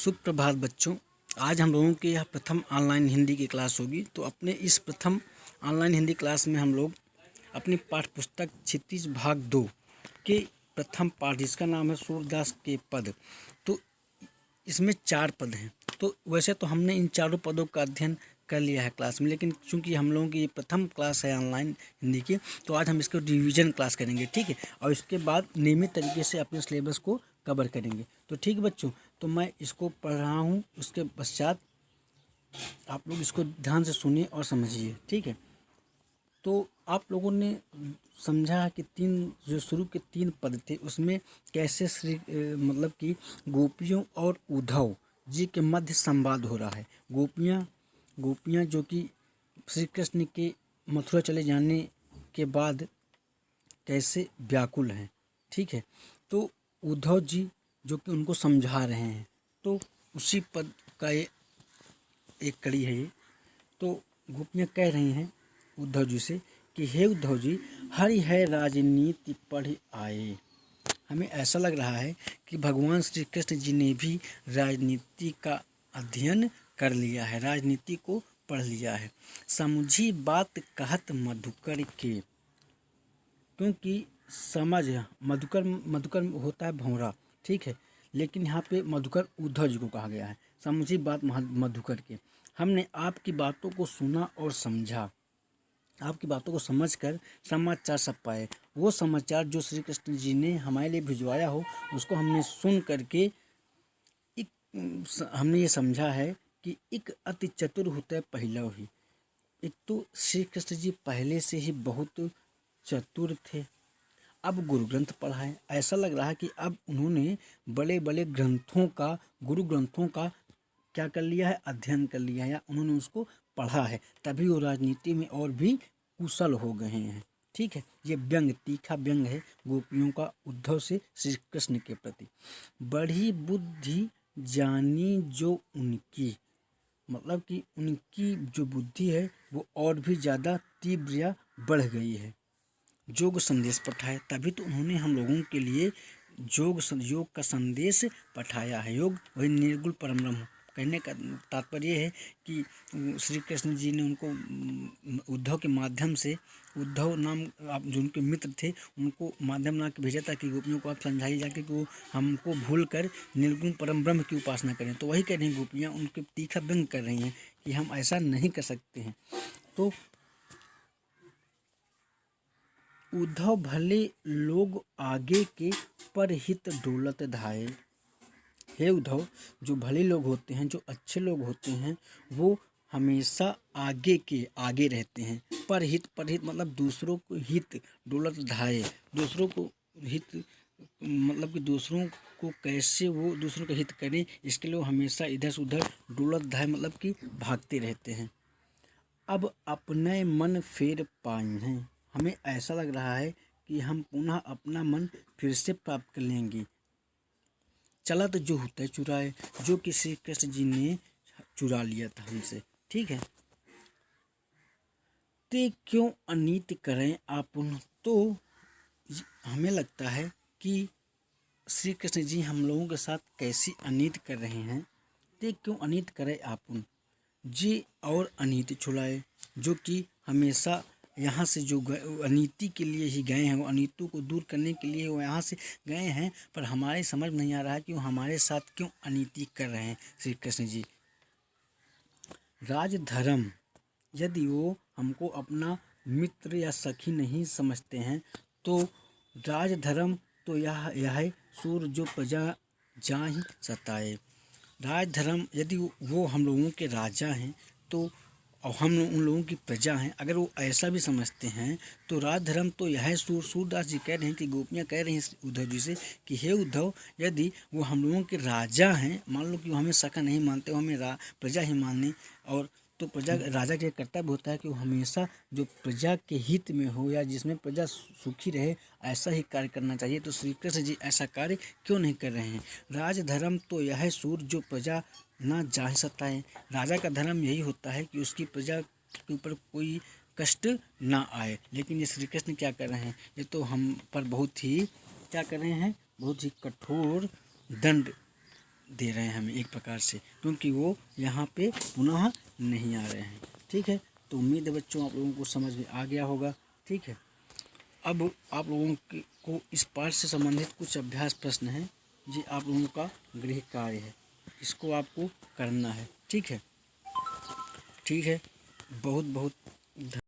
सुप्रभात बच्चों। आज हम लोगों की यह प्रथम ऑनलाइन हिंदी की क्लास होगी। तो अपने इस प्रथम ऑनलाइन हिंदी क्लास में हम लोग अपनी पाठ्य पुस्तक क्षितिज भाग 2 के प्रथम पाठ, जिसका नाम है सूरदास के पद। तो इसमें 4 पद हैं। तो वैसे तो हमने इन चारों पदों का अध्ययन कर लिया है क्लास में, लेकिन चूंकि हम लोगों की ये प्रथम क्लास है ऑनलाइन हिंदी की, तो आज हम इसको रिवीजन क्लास करेंगे, ठीक है। और इसके बाद नियमित तरीके से अपने सिलेबस को कवर करेंगे। तो ठीक है बच्चों, तो मैं इसको पढ़ रहा हूँ, उसके पश्चात आप लोग इसको ध्यान से सुनिए और समझिए, ठीक है। तो आप लोगों ने समझा कि जो शुरू के 3 पद थे उसमें कैसे मतलब कि गोपियों और उद्धव जी के मध्य संवाद हो रहा है। गोपियाँ जो कि श्री कृष्ण के मथुरा चले जाने के बाद कैसे व्याकुल हैं, ठीक है। तो उद्धव जी जो कि उनको समझा रहे हैं, तो उसी पद का एक कड़ी है ये। तो गोपियाँ कह रही हैं उद्धव जी से कि हे उद्धव जी, हरि है राजनीति पढ़ आए। हमें ऐसा लग रहा है कि भगवान श्री कृष्ण जी ने भी राजनीति का अध्ययन कर लिया है, राजनीति को पढ़ लिया है। समझी बात कहत मधुकर के, क्योंकि समझ मधुकर होता है भौरा, ठीक है, लेकिन यहाँ पे मधुकर उद्धव जी को कहा गया है। समझी बात मधुकर के, हमने आपकी बातों को सुना और समझा। आपकी बातों को समझकर समाचार सब पाए। वो समाचार जो श्री कृष्ण जी ने हमारे लिए भिजवाया हो, उसको हमने सुन करके हमने ये समझा है कि एक अति चतुर होता है पहला ही। एक तो श्री कृष्ण जी पहले से ही बहुत चतुर थे। अब गुरु ग्रंथ पढ़ा है, ऐसा लग रहा है कि अब उन्होंने बड़े बड़े गुरु ग्रंथों का क्या कर लिया है, अध्ययन कर लिया है, या उन्होंने उसको पढ़ा है, तभी वो राजनीति में और भी कुशल हो गए हैं, ठीक है। ये तीखा व्यंग है गोपियों का उद्धव से श्री कृष्ण के प्रति। बड़ी बुद्धि जानी जो उनकी, मतलब कि उनकी जो बुद्धि है वो और भी ज़्यादा तीव्र या बढ़ गई है। योग संदेश पठाए, तभी तो उन्होंने हम लोगों के लिए योग का संदेश पठाया है। योग वही निर्गुण परम ब्रह्म। कहने का तात्पर्य है कि श्री कृष्ण जी ने उनको उद्धव के माध्यम से, उद्धव नाम आप जो उनके मित्र थे, उनको माध्यम बना के भेजा था कि गोपियों को आप समझाइए जाके कि वो हमको भूल कर निर्गुण परम ब्रह्म की उपासना करें। तो वही कह रही हैं गोपियाँ, उनके तीखा व्यंग कर रही हैं कि हम ऐसा नहीं कर सकते हैं। तो उद्धव भले लोग आगे के पर हित डोलत धाये। हे उद्धव, जो भले लोग होते हैं, जो अच्छे लोग होते हैं, वो हमेशा आगे रहते हैं। पर हित मतलब दूसरों को हित, डोलत धाये, दूसरों को हित मतलब कि दूसरों को कैसे वो दूसरों का हित करें, इसके लिए वो हमेशा इधर से उधर डोलत धाये मतलब कि भागते रहते हैं। अब अपने मन फेर पाए हैं, हमें ऐसा लग रहा है कि हम पुनः अपना मन फिर से प्राप्त कर लेंगे। चला तो जो होता है चुराए, जो कि श्री कृष्ण जी ने चुरा लिया था हमसे, ठीक है। ते क्यों अनित करें आपुन, तो हमें लगता है कि श्री कृष्ण जी हम लोगों के साथ कैसी अनित कर रहे हैं। ते क्यों अनित करें आपुन, जी और अनीति छुड़ाए, जो कि हमेशा यहाँ से जो अनीति के लिए ही गए हैं, वो अनीति को दूर करने के लिए वो यहाँ से गए हैं, पर हमारे समझ नहीं आ रहा है कि वो हमारे साथ क्यों अनीति कर रहे हैं श्री कृष्ण जी। राजधर्म, यदि वो हमको अपना मित्र या सखी नहीं समझते हैं, तो राजधर्म तो यह है, सूर जो प्रजा जाहि सताए। राजधर्म, यदि वो हम लोगों के राजा हैं तो, और हम उन लोगों की प्रजा हैं, अगर वो ऐसा भी समझते हैं, तो राजधर्म तो यह है। सूरदास जी कह रहे हैं कि गोपियाँ कह रही हैं उद्धव जी से कि हे उद्धव, यदि वो हम लोगों के राजा हैं, मान लो कि वो हमें सखा नहीं मानते, वो हमें प्रजा ही माने, और तो प्रजा राजा का कर्तव्य होता है कि वो हमेशा जो प्रजा के हित में हो या जिसमें प्रजा सुखी रहे, ऐसा ही कार्य करना चाहिए। तो श्री कृष्ण जी ऐसा कार्य क्यों नहीं कर रहे हैं। राजधर्म तो यह है, सूर जो प्रजा ना जाहि सताए। राजा का धर्म यही होता है कि उसकी प्रजा के ऊपर कोई कष्ट ना आए, लेकिन ये श्री कृष्ण क्या कर रहे हैं, ये तो हम पर बहुत ही क्या कर रहे हैं, बहुत ही कठोर दंड दे रहे हैं हमें एक प्रकार से, क्योंकि वो यहाँ पे पुनः नहीं आ रहे हैं। ठीक है, तो उम्मीद है बच्चों आप लोगों को समझ में आ गया होगा। ठीक है, अब आप लोगों को इस पाठ से संबंधित कुछ अभ्यास प्रश्न हैं, ये आप लोगों का गृह कार्य है, इसको आपको करना है। ठीक है, ठीक है, बहुत बहुत